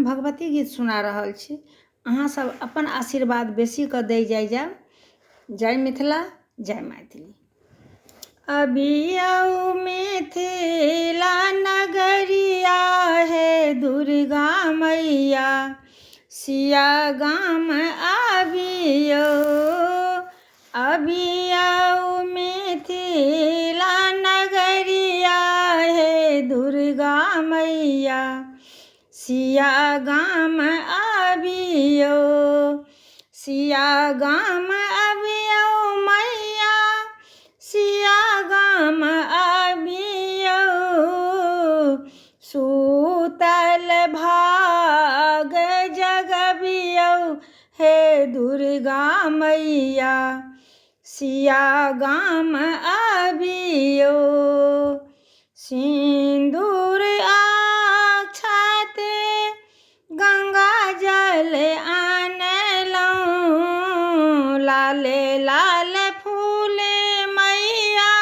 भगवती गीत सुना रहल छी। अहाँ सब अपन आशीर्वाद बेसी कऽ दै जाय। जय मिथिला, जय मैथिली। अभी आऊ मिथिला नगरिया है दुर्गा मैया, सिया गाम आबियो। अभी आऊ मिथिला नगरिया है दुर्गा मैया, सिया गाम आबियो। सिया गाम आबियो मैया, सिया गाम आबियो। सूतल भाग जगबियो हे दुर्गा मैया, सिया गाम आबियो। सिंदूर अक्षत गंगा जल आनलौं, लाले लाल फूल मैया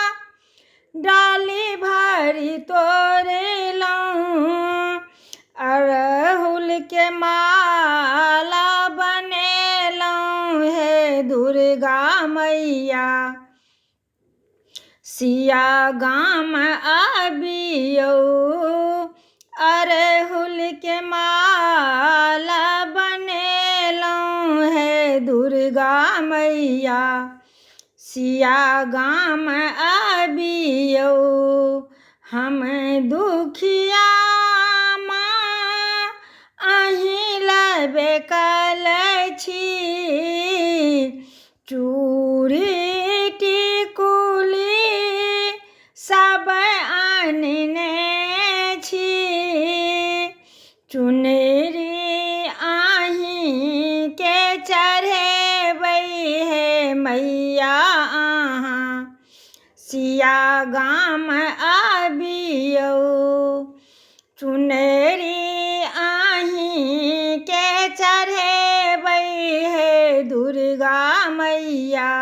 डाली भरी तोड़लौं। अड़हुल के माला बनेलौं हे दुर्गा मैया, सिया गाम आबियो। अड़हुल के माला बनेलौं हे दुर्गा मैया, सिया गाम आबियो। हम दुखिया माँ अहीं लबे कल छी, चूड़ी टिकुली सब आनने छी। चुनरी आहीं के चढ़ेबै हे मैया अहाँ, सिया गाम आबियो। चुनरी आहीं के चढ़ेबै हे दुर्गा मैया,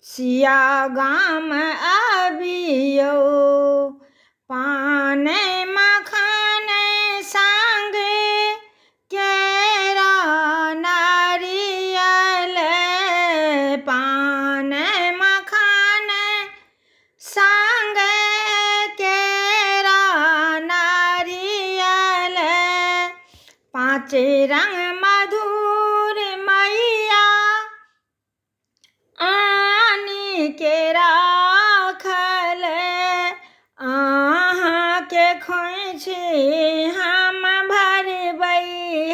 सिया गाम आबियो। पान मखान संग केरा नारियल, पान मखान संग केरा नारियल। पाँच रंग मधुर मैया आनी के राखल, अहाँ के खोइछी हम भरबै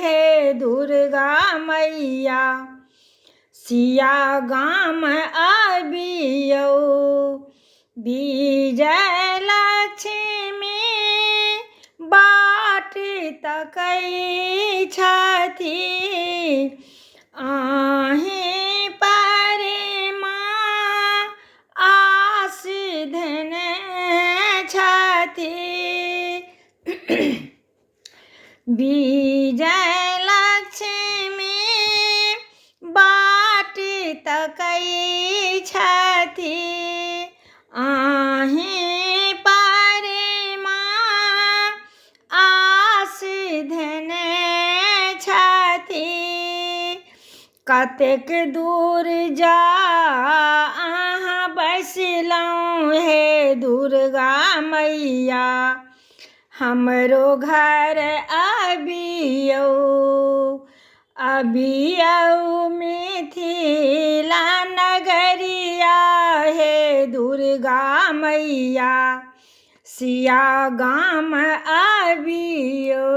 हे दुर्गा मैया, सिया गाम आबियो। विजय लक्ष्मी बाट तकै छथि, अहीं पर माँ आस धने छथि। विजय लक्ष्मी बाट तकै छथि, अहीं पर माँ आस धने छथि। कतेक दूर जा अहाँ बसलौं हे दुर्गा मैया, हमरो घर आबियो। अबियो मिथिला नगरिया हे दुर्गा मैया, सिया गाम आबियो।